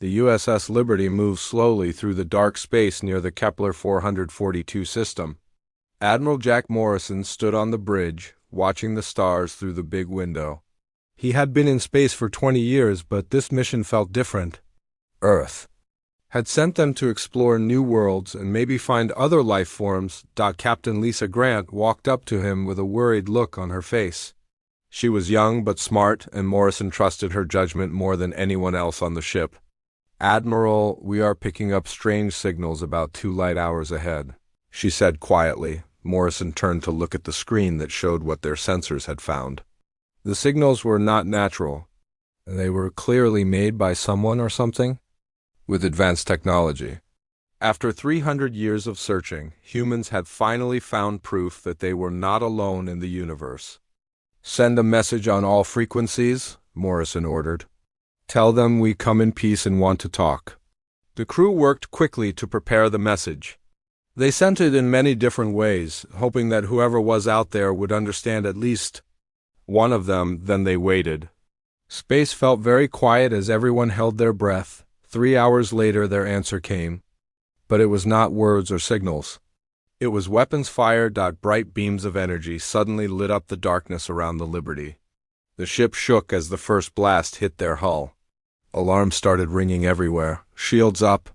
The USS Liberty moved slowly through the dark space near the Kepler 442 system. Admiral Jack Morrison stood on the bridge, watching the stars through the big window. He had been in space for 20 years, but this mission felt different. Earth had sent them to explore new worlds and maybe find other life forms. Captain Lisa Grant walked up to him with a worried look on her face. She was young but smart, and Morrison trusted her judgment more than anyone else on the ship. "Admiral, we are picking up strange signals about 2 light hours ahead," she said quietly. Morrison turned to look at the screen that showed what their sensors had found. The signals were not natural. They were clearly made by someone or something with advanced technology. After 300 years of searching, humans had finally found proof that they were not alone in the universe. "Send a message on all frequencies," Morrison ordered. "Tell them we come in peace and want to talk." The crew worked quickly to prepare the message. They sent it in many different ways, hoping that whoever was out there would understand at least one of them. Then they waited. Space felt very quiet as everyone held their breath. 3 hours later their answer came. But it was not words or signals. It was weapons fire. Bright beams of energy suddenly lit up the darkness around the Liberty. The ship shook as the first blast hit their hull. Alarms started ringing everywhere. "Shields up.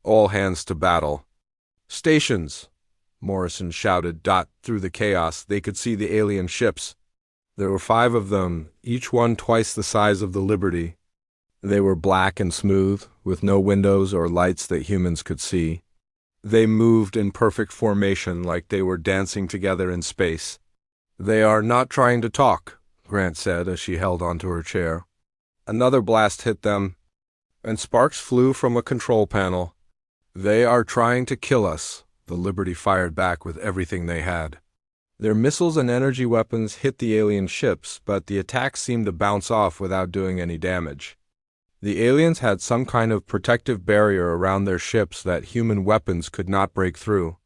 All hands to battle." "Stations!" Morrison shouted. Through the chaos, they could see the alien ships. There were 5 of them, each one twice the size of the Liberty. They were black and smooth, with no windows or lights that humans could see. They moved in perfect formation like they were dancing together in space. "They are not trying to talk," Grant said as she held onto her chair. Another blast hit them, and sparks flew from a control panel. "They are trying to kill us," the Liberty fired back with everything they had. Their missiles and energy weapons hit the alien ships, but the attacks seemed to bounce off without doing any damage. The aliens had some kind of protective barrier around their ships that human weapons could not break through.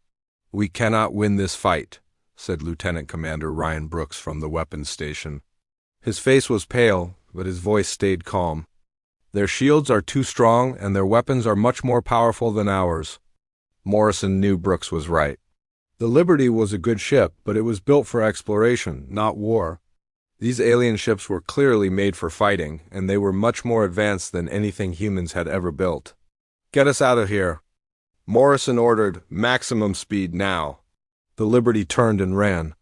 "We cannot win this fight," said Lieutenant Commander Ryan Brooks from the weapons station. His face was pale, but his voice stayed calm. "Their shields are too strong, and their weapons are much more powerful than ours." Morrison knew Brooks was right. The Liberty was a good ship, but it was built for exploration, not war. These alien ships were clearly made for fighting, and they were much more advanced than anything humans had ever built. "Get us out of here," Morrison ordered. "Maximum speed now." The Liberty turned and ran.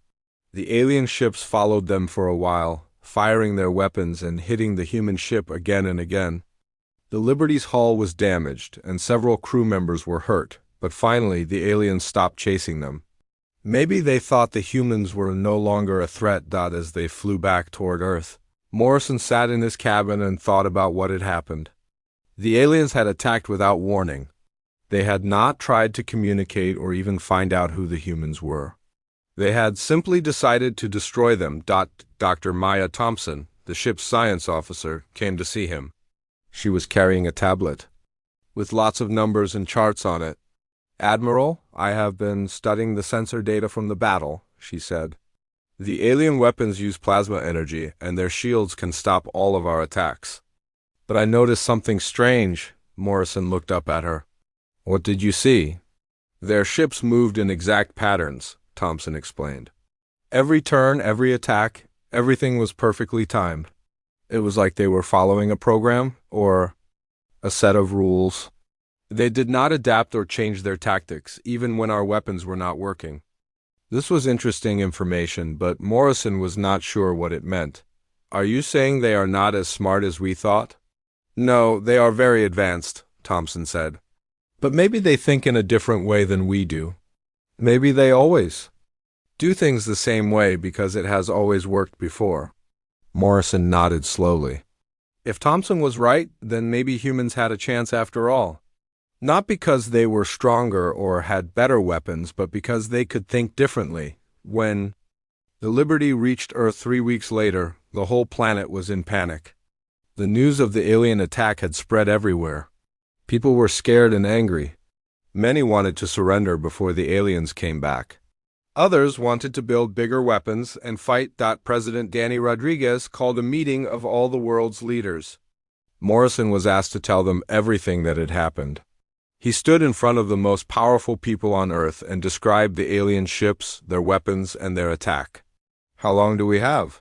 The alien ships followed them for a while, firing their weapons and hitting the human ship again and again. The Liberty's hull was damaged, and several crew members were hurt, but finally the aliens stopped chasing them. Maybe they thought the humans were no longer a threat. As they flew back toward Earth, Morrison sat in his cabin and thought about what had happened. The aliens had attacked without warning. They had not tried to communicate or even find out who the humans were. They had simply decided to destroy them. Dr. Maya Thompson, the ship's science officer, came to see him. She was carrying a tablet with lots of numbers and charts on it. "Admiral, I have been studying the sensor data from the battle," she said. "The alien weapons use plasma energy, and their shields can stop all of our attacks. But I noticed something strange." Morrison looked up at her. "What did you see?" "Their ships moved in exact patterns," Thompson explained. "Every turn, every attack, everything was perfectly timed. It was like they were following a program, or a set of rules. They did not adapt or change their tactics, even when our weapons were not working." This was interesting information, but Morrison was not sure what it meant. "Are you saying they are not as smart as we thought?" "No, they are very advanced," Thompson said. "But maybe they think in a different way than we do. Maybe they always do things the same way because it has always worked before." Morrison nodded slowly. If Thompson was right, then maybe humans had a chance after all. Not because they were stronger or had better weapons, but because they could think differently. When the Liberty reached Earth 3 weeks later, the whole planet was in panic. The news of the alien attack had spread everywhere. People were scared and angry. Many wanted to surrender before the aliens came back. Others wanted to build bigger weapons and fight. President Danny Rodriguez called a meeting of all the world's leaders. Morrison was asked to tell them everything that had happened. He stood in front of the most powerful people on Earth and described the alien ships, their weapons, and their attack. "How long do we have?"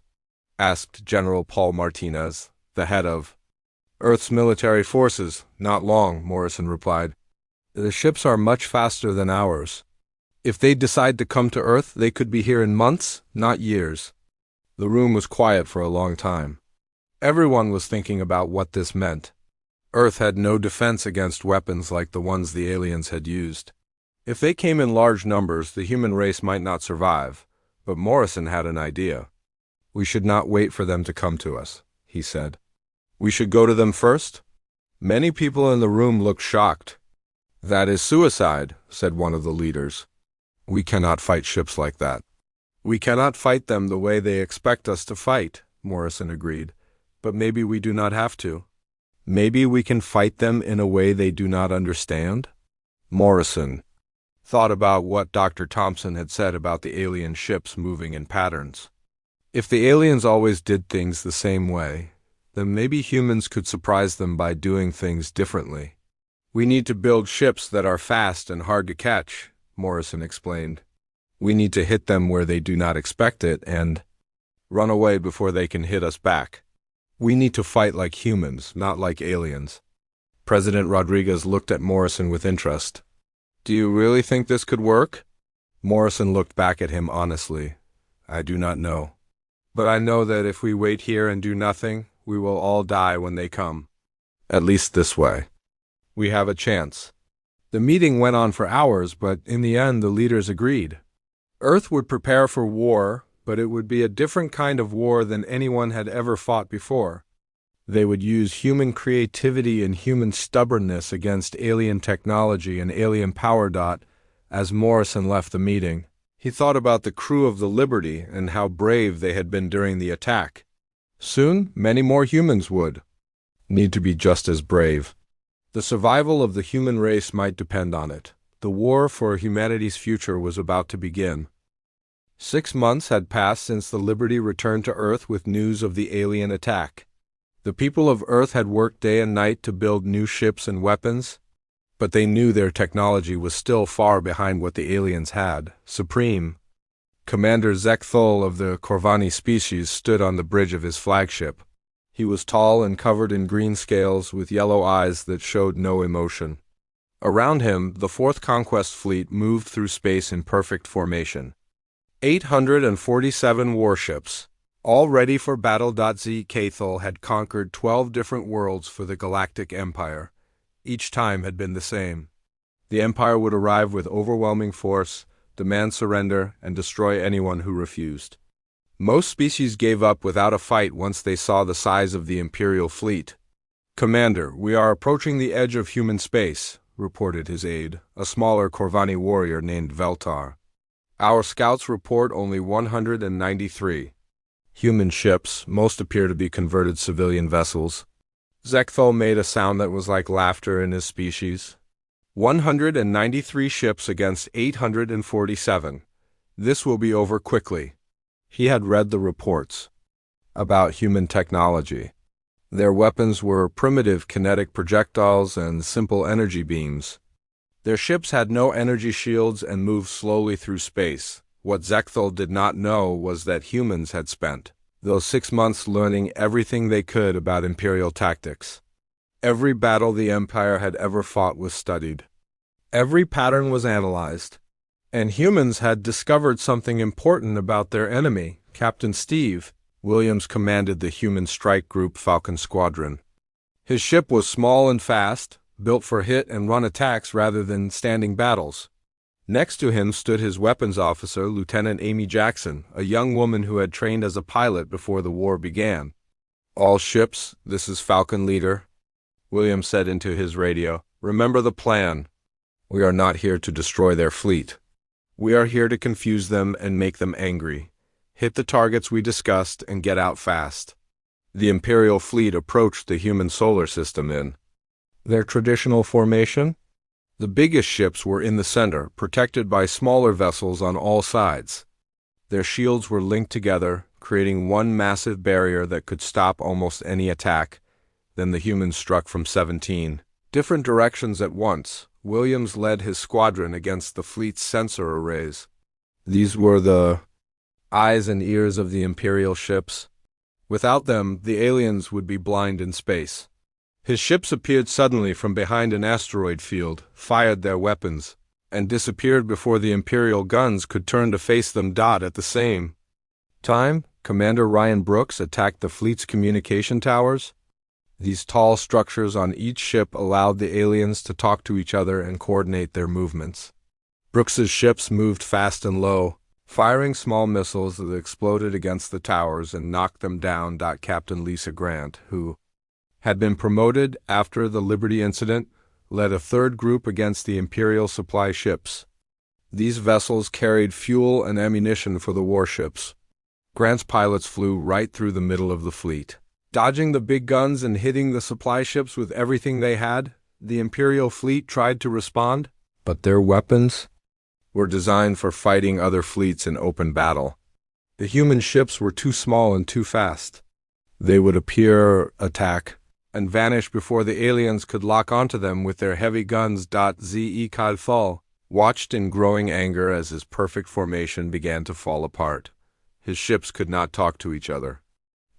asked General Paul Martinez, the head of Earth's military forces. "Not long," Morrison replied. "The ships are much faster than ours. If they decide to come to Earth, they could be here in months, not years." The room was quiet for a long time. Everyone was thinking about what this meant. Earth had no defense against weapons like the ones the aliens had used. If they came in large numbers, the human race might not survive, but Morrison had an idea. "We should not wait for them to come to us," he said. "We should go to them first?" Many people in the room looked shocked. "That is suicide," said one of the leaders. "We cannot fight ships like that." "We cannot fight them the way they expect us to fight," Morrison agreed. "But maybe we do not have to. Maybe we can fight them in a way they do not understand?" Morrison thought about what Dr. Thompson had said about the alien ships moving in patterns. If the aliens always did things the same way, then maybe humans could surprise them by doing things differently. "We need to build ships that are fast and hard to catch," Morrison explained. "We need to hit them where they do not expect it and run away before they can hit us back. We need to fight like humans, not like aliens." President Rodriguez looked at Morrison with interest. "Do you really think this could work?" Morrison looked back at him honestly. "I do not know. But I know that if we wait here and do nothing, we will all die when they come. At least this way. We have a chance." The meeting went on for hours, but in the end the leaders agreed. Earth would prepare for war, but it would be a different kind of war than anyone had ever fought before. They would use human creativity and human stubbornness against alien technology and alien power. As Morrison left the meeting, he thought about the crew of the Liberty and how brave they had been during the attack. Soon, many more humans would need to be just as brave. The survival of the human race might depend on it. The war for humanity's future was about to begin. 6 months had passed since the Liberty returned to Earth with news of the alien attack. The people of Earth had worked day and night to build new ships and weapons, but they knew their technology was still far behind what the aliens had. Supreme Commander Zekthol of the Corvani species stood on the bridge of his flagship. He was tall and covered in green scales with yellow eyes that showed no emotion. Around him, the Fourth Conquest Fleet moved through space in perfect formation. 847 warships, all ready for battle. Zekthol had conquered 12 different worlds for the Galactic Empire. Each time had been the same. The Empire would arrive with overwhelming force, demand surrender, and destroy anyone who refused. Most species gave up without a fight once they saw the size of the Imperial fleet. "Commander, we are approaching the edge of human space," reported his aide, a smaller Corvani warrior named Veltar. "Our scouts report only 193. Human ships, most appear to be converted civilian vessels." Zekthol made a sound that was like laughter in his species. 193 ships against 847. This will be over quickly. He had read the reports about human technology. Their weapons were primitive kinetic projectiles and simple energy beams. Their ships had no energy shields and moved slowly through space. What Zekthol did not know was that humans had spent those 6 months learning everything they could about Imperial tactics. Every battle the Empire had ever fought was studied. Every pattern was analyzed. And humans had discovered something important about their enemy. Captain Steve Williams commanded the human strike group Falcon Squadron. His ship was small and fast, built for hit-and-run attacks rather than standing battles. Next to him stood his weapons officer, Lieutenant Amy Jackson, a young woman who had trained as a pilot before the war began. "All ships, this is Falcon Leader," Williams said into his radio. "Remember the plan. We are not here to destroy their fleet. We are here to confuse them and make them angry. Hit the targets we discussed and get out fast." The Imperial fleet approached the human solar system in their traditional formation. The biggest ships were in the center, protected by smaller vessels on all sides. Their shields were linked together, creating one massive barrier that could stop almost any attack. Then the humans struck from 17 different directions at once. Williams led his squadron against the fleet's sensor arrays. These were the eyes and ears of the Imperial ships. Without them, the aliens would be blind in space. His ships appeared suddenly from behind an asteroid field, fired their weapons, and disappeared before the Imperial guns could turn to face them. At the same time, Commander Ryan Brooks attacked the fleet's communication towers. These tall structures on each ship allowed the aliens to talk to each other and coordinate their movements. Brooks's ships moved fast and low, firing small missiles that exploded against the towers and knocked them down. Captain Lisa Grant, who had been promoted after the Liberty incident, led a third group against the Imperial supply ships. These vessels carried fuel and ammunition for the warships. Grant's pilots flew right through the middle of the fleet, dodging the big guns and hitting the supply ships with everything they had. The Imperial fleet tried to respond, but their weapons were designed for fighting other fleets in open battle. The human ships were too small and too fast. They would appear, attack, and vanish before the aliens could lock onto them with their heavy guns. Ze Kadthal watched in growing anger as his perfect formation began to fall apart. His ships could not talk to each other.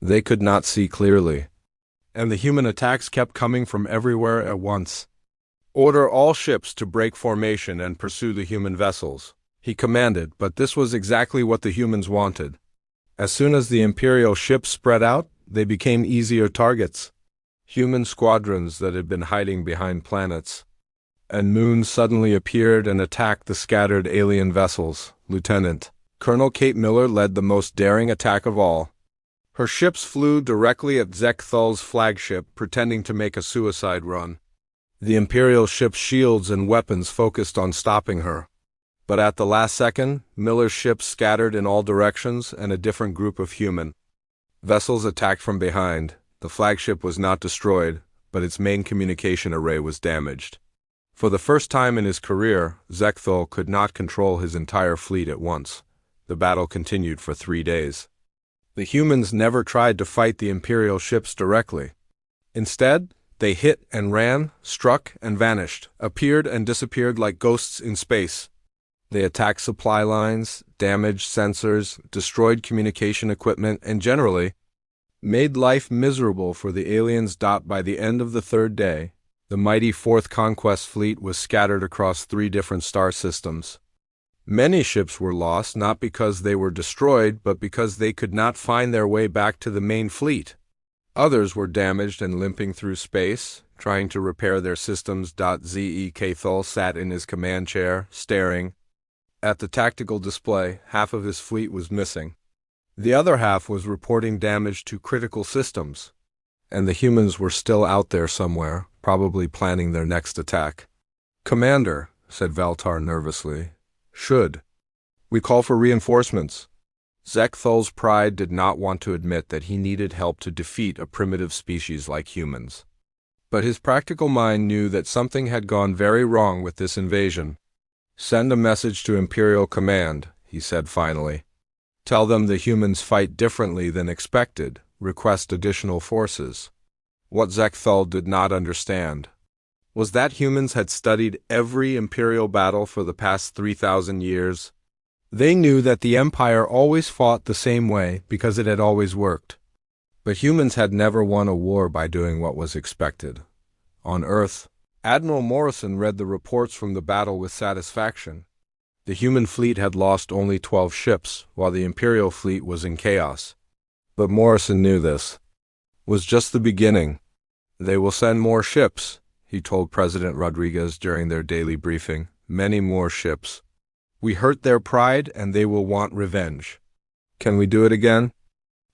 They could not see clearly, and the human attacks kept coming from everywhere at once. "Order all ships to break formation and pursue the human vessels," he commanded, but this was exactly what the humans wanted. As soon as the Imperial ships spread out, they became easier targets. Human squadrons that had been hiding behind planets and moons suddenly appeared and attacked the scattered alien vessels. Lieutenant Colonel Kate Miller led the most daring attack of all. Her ships flew directly at Zekthal's flagship, pretending to make a suicide run. The Imperial ship's shields and weapons focused on stopping her. But at the last second, Miller's ships scattered in all directions and a different group of human vessels attacked from behind. The flagship was not destroyed, but its main communication array was damaged. For the first time in his career, Zekthal could not control his entire fleet at once. The battle continued for 3 days. The humans never tried to fight the Imperial ships directly. Instead, they hit and ran, struck and vanished, appeared and disappeared like ghosts in space. They attacked supply lines, damaged sensors, destroyed communication equipment, and generally made life miserable for the aliens. By the end of the 3rd day, the mighty 4th Conquest Fleet was scattered across 3 different star systems. Many ships were lost not because they were destroyed, but because they could not find their way back to the main fleet. Others were damaged and limping through space, trying to repair their systems. Ze Kathal sat in his command chair, staring at the tactical display. Half of his fleet was missing. The other half was reporting damage to critical systems, and the humans were still out there somewhere, probably planning their next attack. "Commander," said Valtar nervously, "should we call for reinforcements?" Zekthal's pride did not want to admit that he needed help to defeat a primitive species like humans. But his practical mind knew that something had gone very wrong with this invasion. "Send a message to Imperial Command," he said finally. "Tell them the humans fight differently than expected. Request additional forces." What Zekthal did not understand was that humans had studied every Imperial battle for the past 3,000 years. They knew that the Empire always fought the same way because it had always worked. But humans had never won a war by doing what was expected. On Earth, Admiral Morrison read the reports from the battle with satisfaction. The human fleet had lost only 12 ships, while the Imperial fleet was in chaos. But Morrison knew this was just the beginning. "They will send more ships," he told President Rodriguez during their daily briefing. "Many more ships. We hurt their pride, and they will want revenge." "Can we do it again?"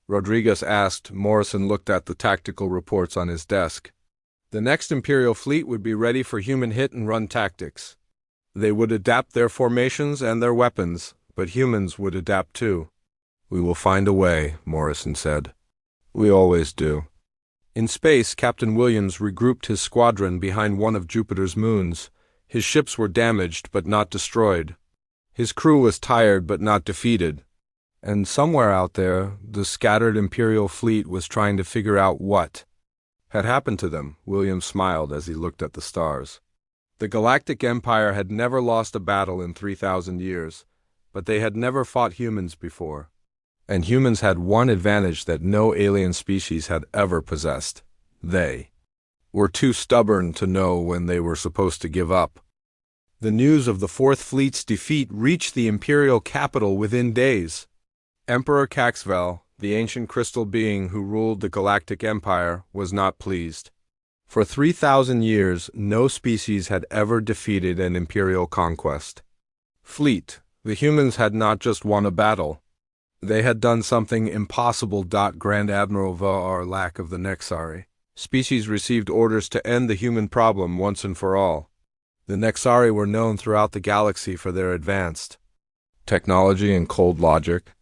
Rodriguez asked. Morrison looked at the tactical reports on his desk. The next Imperial fleet would be ready for human hit-and-run tactics. They would adapt their formations and their weapons, but humans would adapt too. "We will find a way," Morrison said. "We always do." In space, Captain Williams regrouped his squadron behind one of Jupiter's moons. His ships were damaged but not destroyed. His crew was tired but not defeated. And somewhere out there, the scattered Imperial fleet was trying to figure out what had happened to them, William smiled as he looked at the stars. The Galactic Empire had never lost a battle in 3,000 years, but they had never fought humans before. And humans had one advantage that no alien species had ever possessed. They were too stubborn to know when they were supposed to give up. The news of the Fourth Fleet's defeat reached the Imperial capital within days. Emperor Caxvel, the ancient crystal being who ruled the Galactic Empire, was not pleased. For 3,000 years, no species had ever defeated an Imperial conquest. Fleet, the humans had not just won a battle. They had done something impossible. Grand Admiral Var Lack of the Nexari species received orders to end the human problem once and for all. The Nexari were known throughout the galaxy for their advanced technology and cold logic.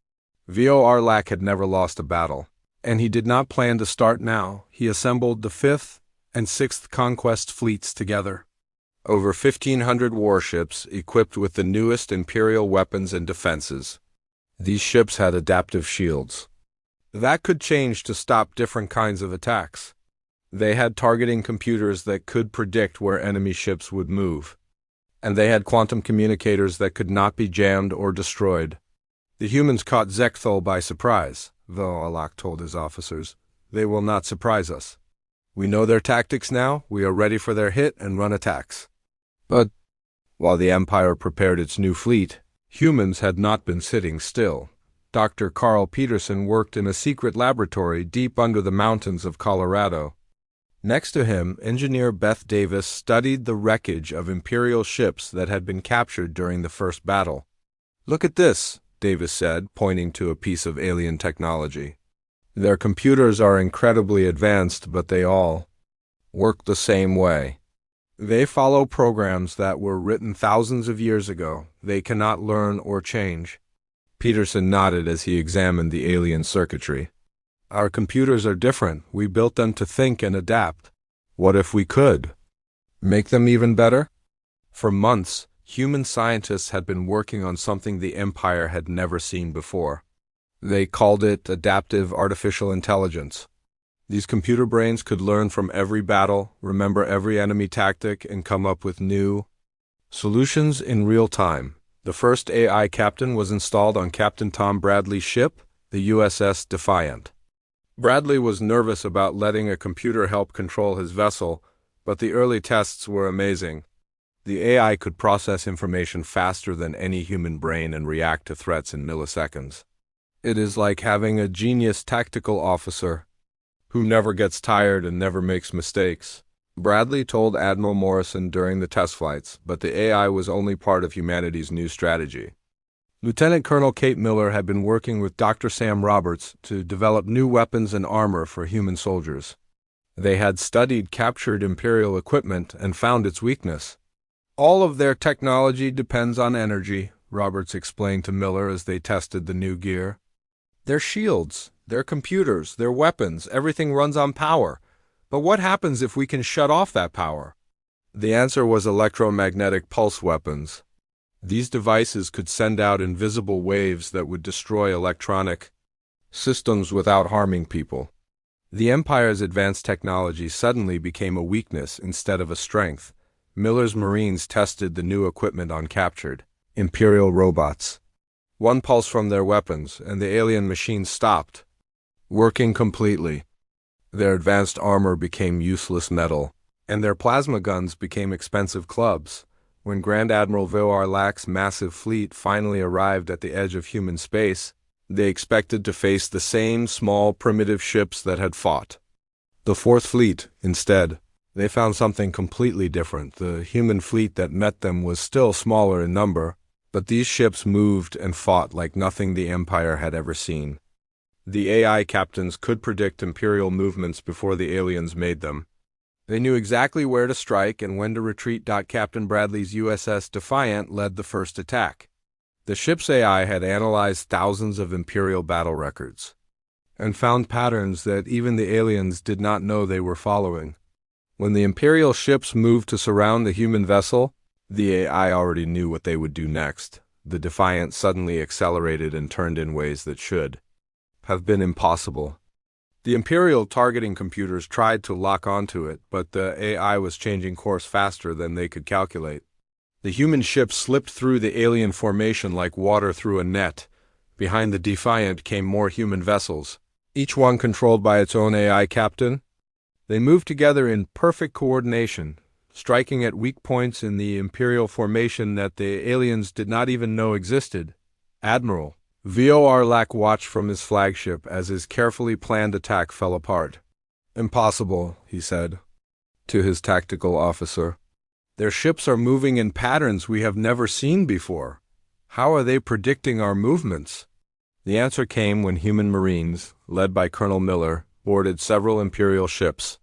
Vor Lack had never lost a battle, and he did not plan to start now. He assembled the 5th and 6th Conquest fleets together. Over 1,500 warships equipped with the newest Imperial weapons and defenses. These ships had adaptive shields that could change to stop different kinds of attacks. They had targeting computers that could predict where enemy ships would move. And they had quantum communicators that could not be jammed or destroyed. The humans caught Zekthul by surprise, though Alak told his officers. They will not surprise us. We know their tactics now. We are ready for their hit and run attacks. But while the Empire prepared its new fleet, humans had not been sitting still. Dr. Carl Peterson worked in a secret laboratory deep under the mountains of Colorado. Next to him, engineer Beth Davis studied the wreckage of Imperial ships that had been captured during the first battle. "Look at this," Davis said, pointing to a piece of alien technology. "Their computers are incredibly advanced, but they all work the same way. They follow programs that were written thousands of years ago. They cannot learn or change." Peterson nodded as he examined the alien circuitry. "Our computers are different. We built them to think and adapt. What if we could make them even better?" For months, human scientists had been working on something the Empire had never seen before. They called it adaptive artificial intelligence. These computer brains could learn from every battle, remember every enemy tactic, and come up with new solutions in real time. The first AI captain was installed on Captain Tom Bradley's ship, the USS Defiant. Bradley was nervous about letting a computer help control his vessel, but the early tests were amazing. The AI could process information faster than any human brain and react to threats in milliseconds. It is like having a genius tactical officer who never gets tired and never makes mistakes, Bradley told Admiral Morrison during the test flights, but the AI was only part of humanity's new strategy. Lieutenant Colonel Kate Miller had been working with Dr. Sam Roberts to develop new weapons and armor for human soldiers. They had studied captured Imperial equipment and found its weakness. "All of their technology depends on energy," Roberts explained to Miller as they tested the new gear. "Their shields, their computers, their weapons, everything runs on power. But what happens if we can shut off that power?" The answer was electromagnetic pulse weapons. These devices could send out invisible waves that would destroy electronic systems without harming people. The Empire's advanced technology suddenly became a weakness instead of a strength. Miller's Marines tested the new equipment on captured Imperial robots. One pulse from their weapons, and the alien machines stopped working completely. Their advanced armor became useless metal, and their plasma guns became expensive clubs. When Grand Admiral Vor Lack's massive fleet finally arrived at the edge of human space, they expected to face the same small, primitive ships that had fought the Fourth Fleet. Instead, they found something completely different. The human fleet that met them was still smaller in number, but these ships moved and fought like nothing the Empire had ever seen. The AI captains could predict Imperial movements before the aliens made them. They knew exactly where to strike and when to retreat. Captain Bradley's USS Defiant led the first attack. The ship's AI had analyzed thousands of Imperial battle records and found patterns that even the aliens did not know they were following. When the Imperial ships moved to surround the human vessel, the AI already knew what they would do next. The Defiant suddenly accelerated and turned in ways that should have been impossible. The Imperial targeting computers tried to lock onto it, but the AI was changing course faster than they could calculate. The human ship slipped through the alien formation like water through a net. Behind the Defiant came more human vessels, each one controlled by its own AI captain. They moved together in perfect coordination, striking at weak points in the Imperial formation that the aliens did not even know existed. Admiral Vor Lack watched from his flagship as his carefully planned attack fell apart. "Impossible," he said to his tactical officer. "Their ships are moving in patterns we have never seen before. How are they predicting our movements?" The answer came when human Marines, led by Colonel Miller, boarded several Imperial ships.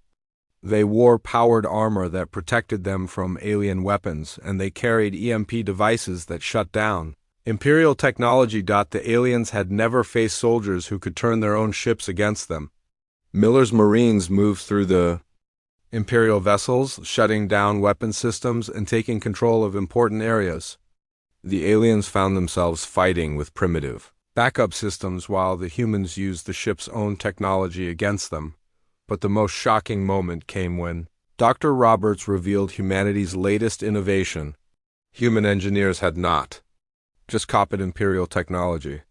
They wore powered armor that protected them from alien weapons, and they carried EMP devices that shut down Imperial technology. The aliens had never faced soldiers who could turn their own ships against them. Miller's Marines moved through the Imperial vessels, shutting down weapon systems and taking control of important areas. The aliens found themselves fighting with primitive backup systems while the humans used the ship's own technology against them. But the most shocking moment came when Dr. Roberts revealed humanity's latest innovation. Human engineers had not just copied Imperial technology.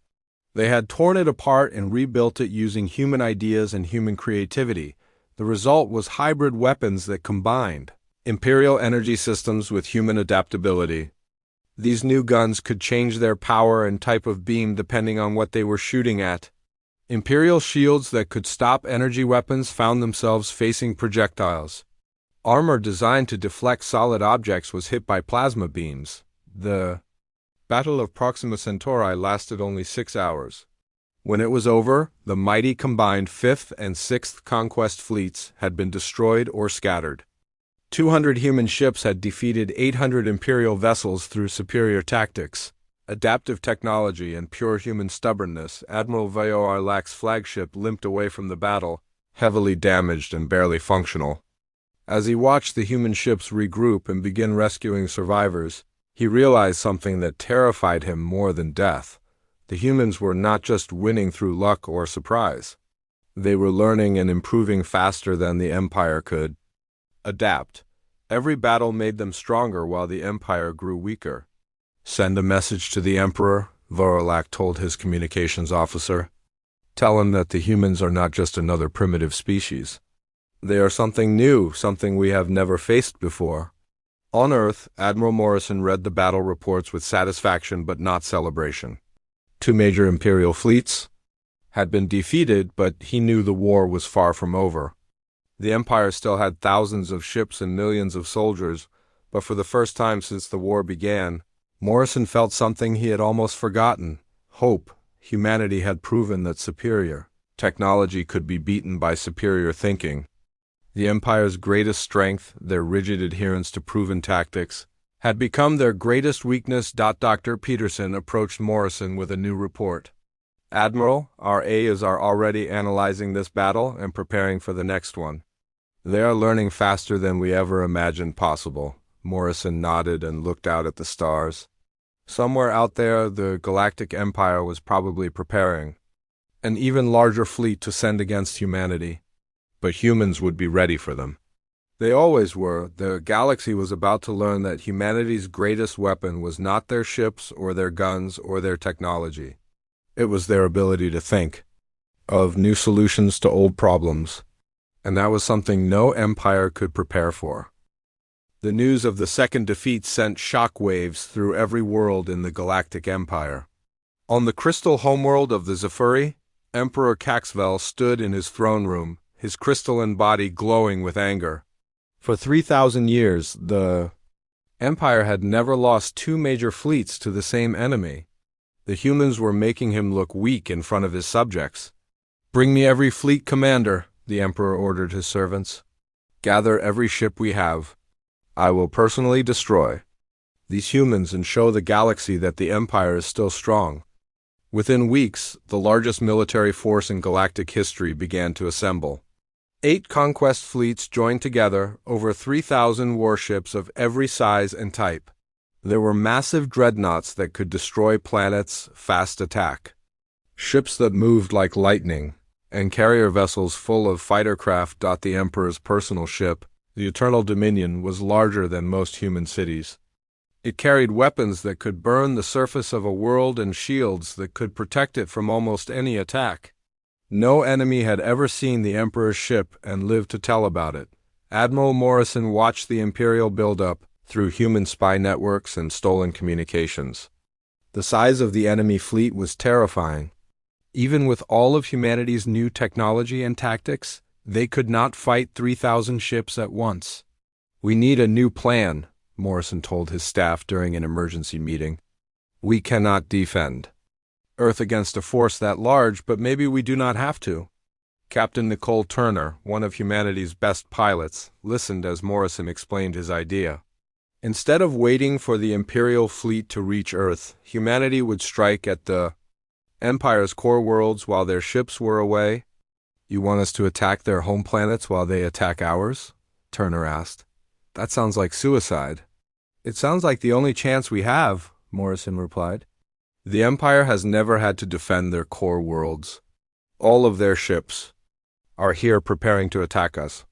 They had torn it apart and rebuilt it using human ideas and human creativity. The result was hybrid weapons that combined Imperial energy systems with human adaptability. These new guns could change their power and type of beam depending on what they were shooting at. Imperial shields that could stop energy weapons found themselves facing projectiles. Armor designed to deflect solid objects was hit by plasma beams. The Battle of Proxima Centauri lasted only 6 hours. When it was over, the mighty combined 5th and 6th Conquest fleets had been destroyed or scattered. 200 human ships had defeated 800 Imperial vessels through superior tactics, adaptive technology, and pure human stubbornness. Admiral Vor Lack's flagship limped away from the battle, heavily damaged and barely functional. As he watched the human ships regroup and begin rescuing survivors, he realized something that terrified him more than death. The humans were not just winning through luck or surprise. They were learning and improving faster than the Empire could adapt. Every battle made them stronger while the Empire grew weaker. "Send a message to the Emperor," Vor Lack told his communications officer. "Tell him that the humans are not just another primitive species. They are something new, something we have never faced before." On Earth, Admiral Morrison read the battle reports with satisfaction but not celebration. 2 major Imperial fleets had been defeated, but he knew the war was far from over. The Empire still had thousands of ships and millions of soldiers, but for the first time since the war began, Morrison felt something he had almost forgotten: hope. Humanity had proven that superior technology could be beaten by superior thinking. The Empire's greatest strength, their rigid adherence to proven tactics, had become their greatest weakness. Dr. Peterson approached Morrison with a new report. "Admiral, our A's are already analyzing this battle and preparing for the next one. They are learning faster than we ever imagined possible." Morrison nodded and looked out at the stars. Somewhere out there, the Galactic Empire was probably preparing an even larger fleet to send against humanity. But humans would be ready for them. They always were. The galaxy was about to learn that humanity's greatest weapon was not their ships or their guns or their technology. It was their ability to think of new solutions to old problems. And that was something no empire could prepare for. The news of the second defeat sent shock waves through every world in the Galactic Empire. On the crystal homeworld of the Zephyri, Emperor Caxvel stood in his throne room, his crystalline body glowing with anger. For 3,000 years, the Empire had never lost 2 major fleets to the same enemy. The humans were making him look weak in front of his subjects. "Bring me every fleet commander," the Emperor ordered his servants. "Gather every ship we have. I will personally destroy these humans and show the galaxy that the Empire is still strong." Within weeks, the largest military force in galactic history began to assemble. 8 conquest fleets joined together, over 3,000 warships of every size and type. There were massive dreadnoughts that could destroy planets, fast attack, ships that moved like lightning, and carrier vessels full of fighter craft. The Emperor's personal ship, the Eternal Dominion, was larger than most human cities. It carried weapons that could burn the surface of a world and shields that could protect it from almost any attack. No enemy had ever seen the Emperor's ship and lived to tell about it. Admiral Morrison watched the Imperial buildup through human spy networks and stolen communications. The size of the enemy fleet was terrifying. Even with all of humanity's new technology and tactics, they could not fight 3,000 ships at once. "We need a new plan," Morrison told his staff during an emergency meeting. "We cannot defend Earth against a force that large, but maybe we do not have to." Captain Nicole Turner, one of humanity's best pilots, listened as Morrison explained his idea. Instead of waiting for the Imperial fleet to reach Earth, humanity would strike at the Empire's core worlds while their ships were away. "You want us to attack their home planets while they attack ours?" Turner asked. "That sounds like suicide." "It sounds like the only chance we have," Morrison replied. "The Empire has never had to defend their core worlds. All of their ships are here preparing to attack us.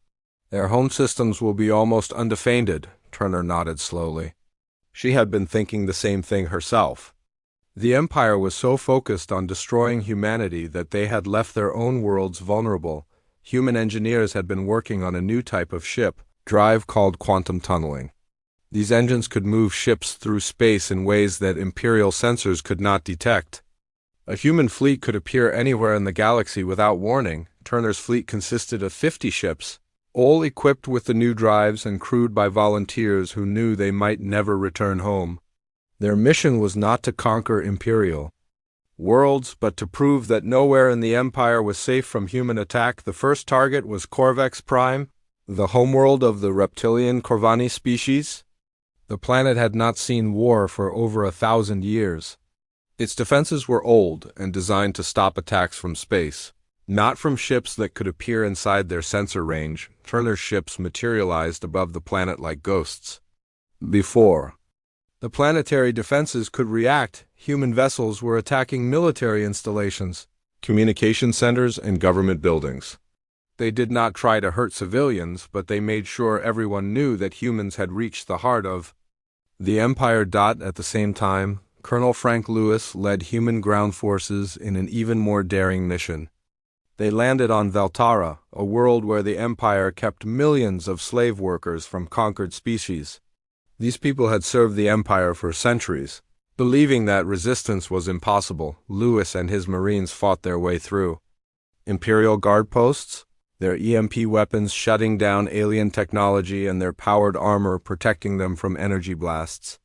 Their home systems will be almost undefended." Turner nodded slowly. She had been thinking the same thing herself. The Empire was so focused on destroying humanity that they had left their own worlds vulnerable. Human engineers had been working on a new type of ship drive called quantum tunneling. These engines could move ships through space in ways that Imperial sensors could not detect. A human fleet could appear anywhere in the galaxy without warning. Turner's fleet consisted of 50 ships, all equipped with the new drives and crewed by volunteers who knew they might never return home. Their mission was not to conquer Imperial worlds, but to prove that nowhere in the Empire was safe from human attack. The first target was Corvex Prime, the homeworld of the reptilian Corvani species. The planet had not seen war for over 1,000 years. Its defenses were old and designed to stop attacks from space, not from ships that could appear inside their sensor range. Turner's ships materialized above the planet like ghosts. Before the planetary defenses could react, human vessels were attacking military installations, communication centers, and government buildings. They did not try to hurt civilians, but they made sure everyone knew that humans had reached the heart of the Empire. At the same time, Colonel Frank Lewis led human ground forces in an even more daring mission. They landed on Veltara, a world where the Empire kept millions of slave workers from conquered species. These people had served the Empire for centuries. Believing that resistance was impossible, Lewis and his Marines fought their way through Imperial guard posts, their EMP weapons shutting down alien technology and their powered armor protecting them from energy blasts.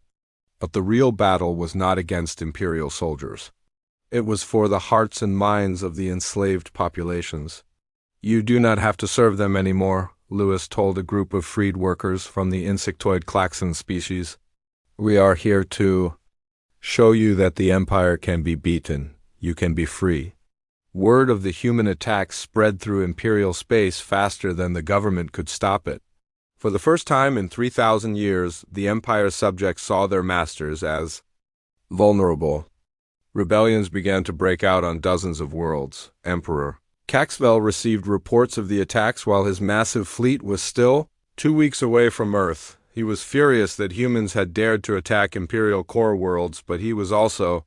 But the real battle was not against Imperial soldiers. It was for the hearts and minds of the enslaved populations. "You do not have to serve them anymore," Lewis told a group of freed workers from the insectoid klaxon species. "We are here to show you that the Empire can be beaten. You can be free." Word of the human attack spread through Imperial space faster than the government could stop it. For the first time in 3,000 years, the Empire's subjects saw their masters as vulnerable. Rebellions began to break out on dozens of worlds. Emperor Caxwell received reports of the attacks while his massive fleet was still 2 weeks away from Earth. He was furious that humans had dared to attack Imperial core worlds, but he was also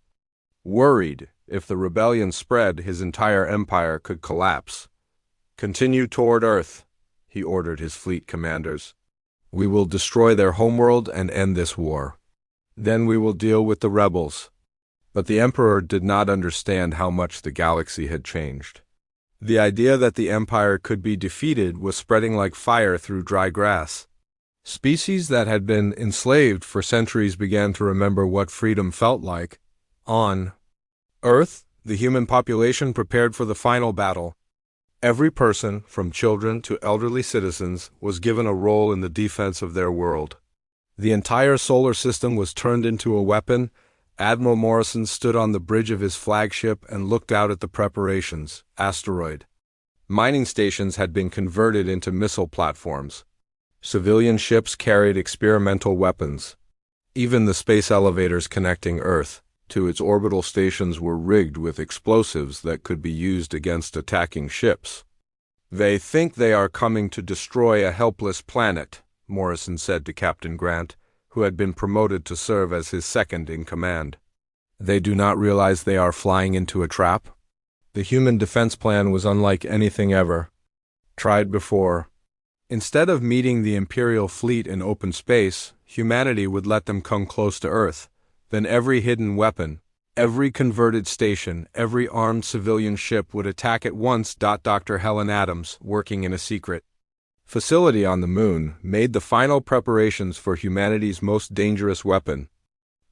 worried if the rebellion spread, his entire empire could collapse. "Continue toward Earth," he ordered his fleet commanders. "We will destroy their homeworld and end this war. Then we will deal with the rebels." But the Emperor did not understand how much the galaxy had changed. The idea that the Empire could be defeated was spreading like fire through dry grass. Species that had been enslaved for centuries began to remember what freedom felt like. On Earth, the human population prepared for the final battle. Every person, from children to elderly citizens, was given a role in the defense of their world. The entire solar system was turned into a weapon. Admiral Morrison stood on the bridge of his flagship and looked out at the preparations. Asteroid mining stations had been converted into missile platforms. Civilian ships carried experimental weapons. Even the space elevators connecting Earth to its orbital stations were rigged with explosives that could be used against attacking ships. "They think they are coming to destroy a helpless planet," Morrison said to Captain Grant, who had been promoted to serve as his second in command. "They do not realize they are flying into a trap?" The human defense plan was unlike anything ever tried before. Instead of meeting the Imperial fleet in open space, humanity would let them come close to Earth. Then every hidden weapon, every converted station, every armed civilian ship would attack at once. Dr. Helen Adams, working in a secret facility on the Moon, made the final preparations for humanity's most dangerous weapon.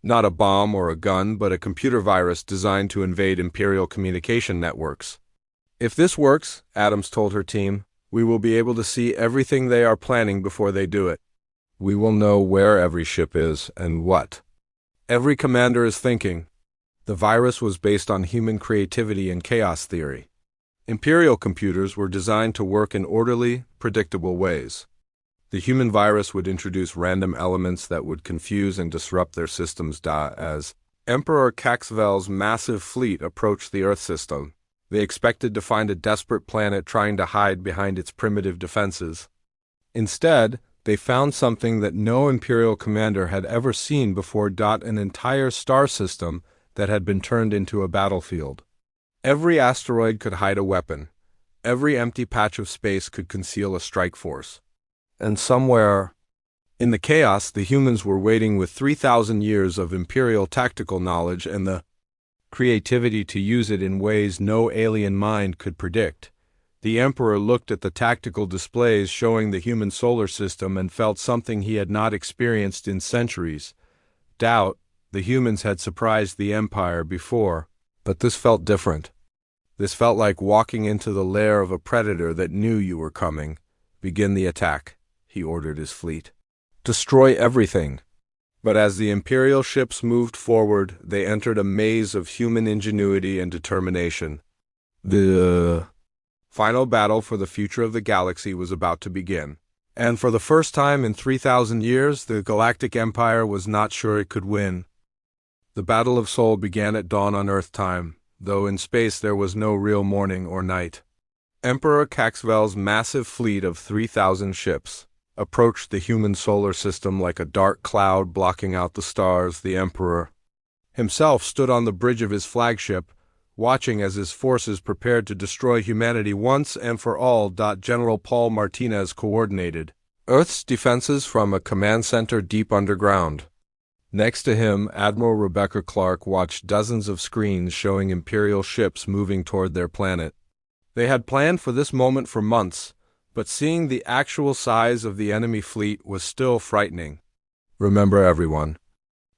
Not a bomb or a gun, but a computer virus designed to invade Imperial communication networks. "If this works," Adams told her team, "we will be able to see everything they are planning before they do it. We will know where every ship is and what every commander is thinking." The virus was based on human creativity and chaos theory. Imperial computers were designed to work in orderly, predictable ways. The human virus would introduce random elements that would confuse and disrupt their systems. As Emperor Caxvel's massive fleet approached the Earth system, they expected to find a desperate planet trying to hide behind its primitive defenses. Instead, they found something that no Imperial commander had ever seen before. An entire star system that had been turned into a battlefield. Every asteroid could hide a weapon. Every empty patch of space could conceal a strike force. And somewhere in the chaos, the humans were waiting with 3,000 years of Imperial tactical knowledge and the creativity to use it in ways no alien mind could predict. The Emperor looked at the tactical displays showing the human solar system and felt something he had not experienced in centuries. Doubt. The humans had surprised the Empire before, but this felt different. This felt like walking into the lair of a predator that knew you were coming. "Begin the attack," he ordered his fleet. "Destroy everything." But as the Imperial ships moved forward, they entered a maze of human ingenuity and determination. The final battle for the future of the galaxy was about to begin. And for the first time in 3,000 years, the Galactic Empire was not sure it could win. The Battle of Seoul began at dawn on Earth time, though in space there was no real morning or night. Emperor Caxvel's massive fleet of 3,000 ships approached the human solar system like a dark cloud blocking out the stars. The Emperor himself stood on the bridge of his flagship, watching as his forces prepared to destroy humanity once and for all. General Paul Martinez coordinated Earth's defenses from a command center deep underground. Next to him, Admiral Rebecca Clark watched dozens of screens showing Imperial ships moving toward their planet. They had planned for this moment for months, but seeing the actual size of the enemy fleet was still frightening. "Remember, everyone,"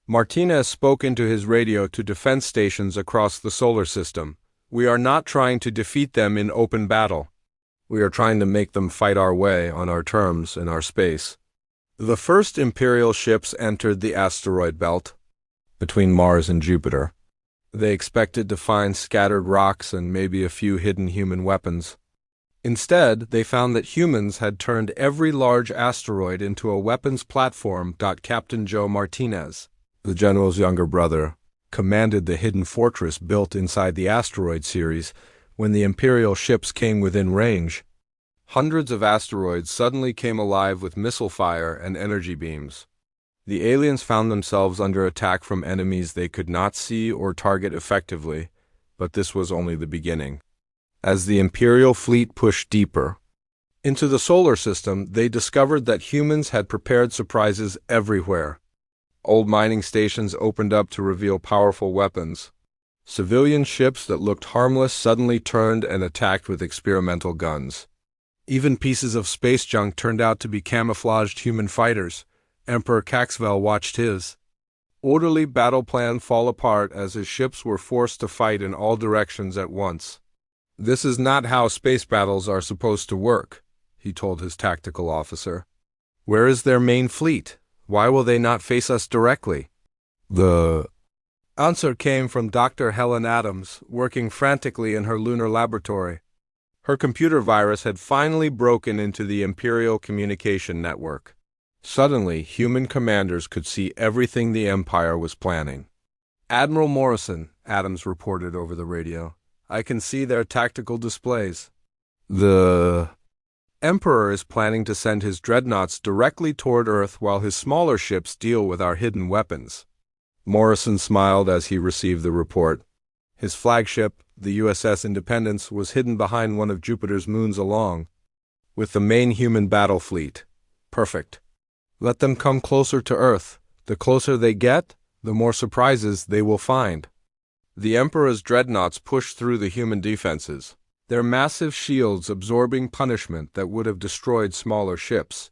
Martinez spoke into his radio to defense stations across the solar system, "we are not trying to defeat them in open battle. We are trying to make them fight our way on our terms in our space." The first Imperial ships entered the asteroid belt between Mars and Jupiter. They expected to find scattered rocks and maybe a few hidden human weapons. Instead, they found that humans had turned every large asteroid into a weapons platform. Captain Joe Martinez, the general's younger brother, commanded the hidden fortress built inside the asteroid series. When the Imperial ships came within range, hundreds of asteroids suddenly came alive with missile fire and energy beams. The aliens found themselves under attack from enemies they could not see or target effectively, but this was only the beginning. As the Imperial fleet pushed deeper into the solar system, they discovered that humans had prepared surprises everywhere. Old mining stations opened up to reveal powerful weapons. Civilian ships that looked harmless suddenly turned and attacked with experimental guns. Even pieces of space junk turned out to be camouflaged human fighters. Emperor Caxvel watched his orderly battle plan fall apart as his ships were forced to fight in all directions at once. "This is not how space battles are supposed to work," he told his tactical officer. "Where is their main fleet? Why will they not face us directly?" The answer came from Dr. Helen Adams, working frantically in her lunar laboratory. Her computer virus had finally broken into the Imperial communication network. Suddenly, human commanders could see everything the Empire was planning. Admiral Morrison, Adams reported over the radio. I can see their tactical displays. The Emperor is planning to send his dreadnoughts directly toward Earth while his smaller ships deal with our hidden weapons. Morrison smiled as he received the report. His flagship, the USS Independence, was hidden behind one of Jupiter's moons along with the main human battle fleet. Perfect. Let them come closer to Earth. The closer they get, the more surprises they will find. The Emperor's dreadnoughts pushed through the human defenses, their massive shields absorbing punishment that would have destroyed smaller ships.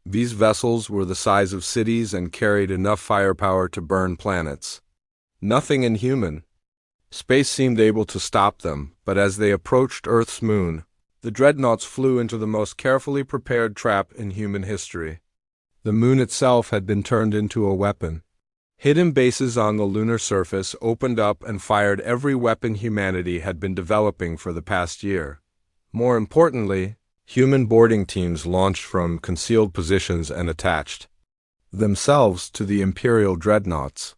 These vessels were the size of cities and carried enough firepower to burn planets. Nothing inhuman. Space seemed able to stop them, but as they approached Earth's moon, the dreadnoughts flew into the most carefully prepared trap in human history. The moon itself had been turned into a weapon. Hidden bases on the lunar surface opened up and fired every weapon humanity had been developing for the past year. More importantly, human boarding teams launched from concealed positions and attached themselves to the Imperial dreadnoughts.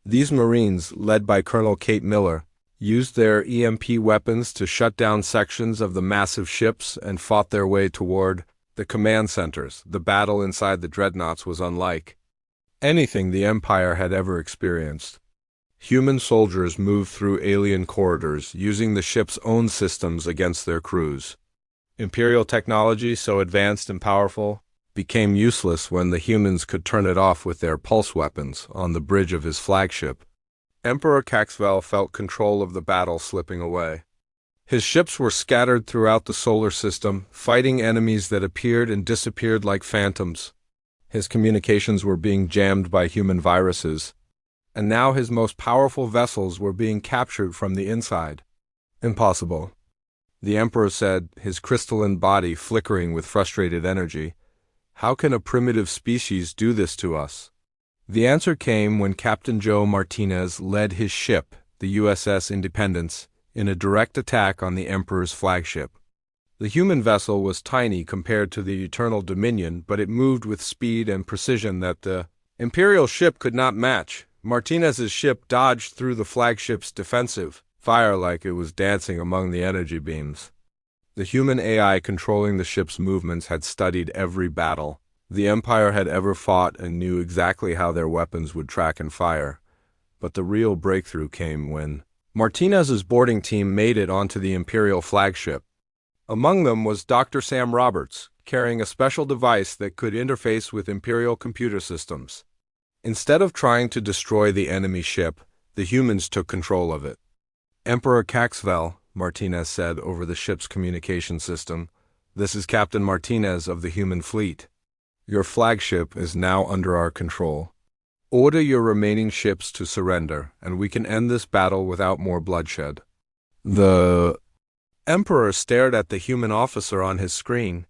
These Marines, led by Colonel Kate Miller, used their EMP weapons to shut down sections of the massive ships and fought their way toward the command centers. The battle inside the dreadnoughts was unlike anything the Empire had ever experienced. Human soldiers moved through alien corridors, using the ship's own systems against their crews. Imperial technology, so advanced and powerful, became useless when the humans could turn it off with their pulse weapons on the bridge of his flagship. Emperor Caxwell felt control of the battle slipping away. His ships were scattered throughout the solar system, fighting enemies that appeared and disappeared like phantoms. His communications were being jammed by human viruses, and now his most powerful vessels were being captured from the inside. Impossible, the Emperor said, his crystalline body flickering with frustrated energy. How can a primitive species do this to us? The answer came when Captain Joe Martinez led his ship, the USS Independence, in a direct attack on the Emperor's flagship. The human vessel was tiny compared to the Eternal Dominion, but it moved with speed and precision that the Imperial ship could not match. Martinez's ship dodged through the flagship's defensive fire like it was dancing among the energy beams. The human AI controlling the ship's movements had studied every battle the Empire had ever fought and knew exactly how their weapons would track and fire. But the real breakthrough came when Martinez's boarding team made it onto the Imperial flagship. Among them was Dr. Sam Roberts, carrying a special device that could interface with Imperial computer systems. Instead of trying to destroy the enemy ship, the humans took control of it. Emperor Caxwell, Martinez said over the ship's communication system, "This is Captain Martinez of the human fleet. Your flagship is now under our control. Order your remaining ships to surrender, and we can end this battle without more bloodshed." The Emperor stared at the human officer on his screen.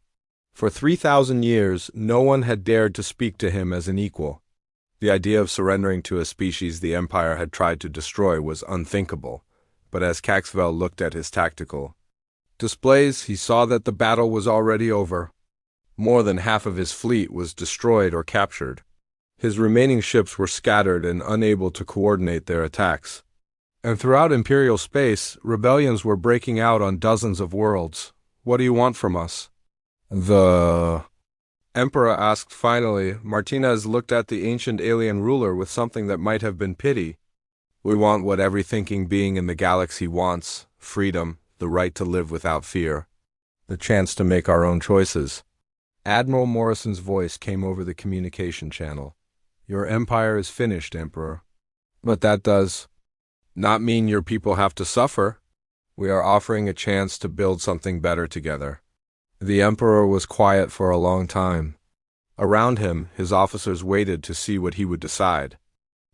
For 3,000 years, no one had dared to speak to him as an equal. The idea of surrendering to a species the Empire had tried to destroy was unthinkable, but as Caxwell looked at his tactical displays, he saw that the battle was already over. More than half of his fleet was destroyed or captured. His remaining ships were scattered and unable to coordinate their attacks. And throughout Imperial space, rebellions were breaking out on dozens of worlds. What do you want from us? The Emperor asked finally. Martinez looked at the ancient alien ruler with something that might have been pity. We want what every thinking being in the galaxy wants: freedom, the right to live without fear, the chance to make our own choices. Admiral Morrison's voice came over the communication channel. Your empire is finished, Emperor. But that does not mean your people have to suffer. We are offering a chance to build something better together. The Emperor was quiet for a long time. Around him, his officers waited to see what he would decide.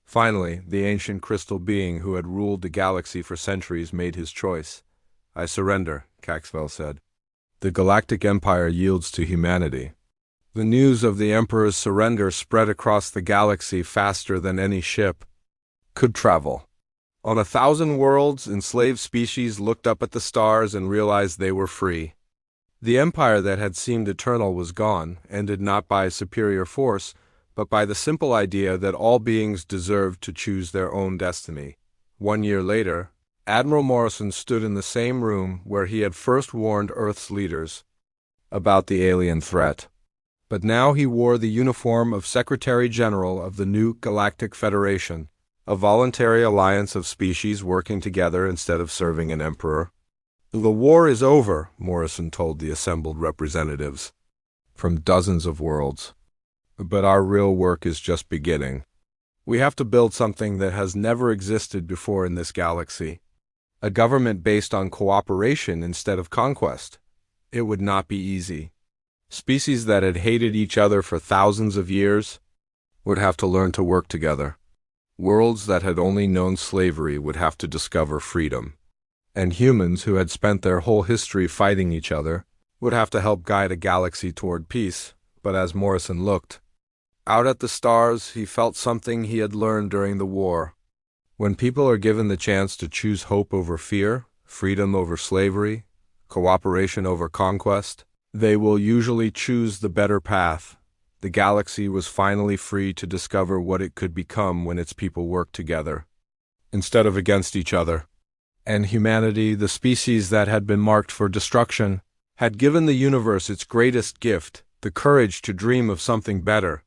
Finally, the ancient crystal being who had ruled the galaxy for centuries made his choice. I surrender, Caxwell said. The Galactic Empire yields to humanity. The news of the Emperor's surrender spread across the galaxy faster than any ship could travel. On 1,000 worlds, enslaved species looked up at the stars and realized they were free. The empire that had seemed eternal was gone, ended not by superior force, but by the simple idea that all beings deserved to choose their own destiny. 1 year later, Admiral Morrison stood in the same room where he had first warned Earth's leaders about the alien threat. But now he wore the uniform of Secretary General of the new Galactic Federation, a voluntary alliance of species working together instead of serving an emperor. "The war is over," Morrison told the assembled representatives from dozens of worlds. "But our real work is just beginning. We have to build something that has never existed before in this galaxy. A government based on cooperation instead of conquest. It would not be easy. Species that had hated each other for thousands of years would have to learn to work together. Worlds that had only known slavery would have to discover freedom. And humans who had spent their whole history fighting each other would have to help guide a galaxy toward peace." But as Morrison looked out at the stars, he felt something he had learned during the war. When people are given the chance to choose hope over fear, freedom over slavery, cooperation over conquest, they will usually choose the better path. The galaxy was finally free to discover what it could become when its people worked together, instead of against each other. And humanity, the species that had been marked for destruction, had given the universe its greatest gift, the courage to dream of something better.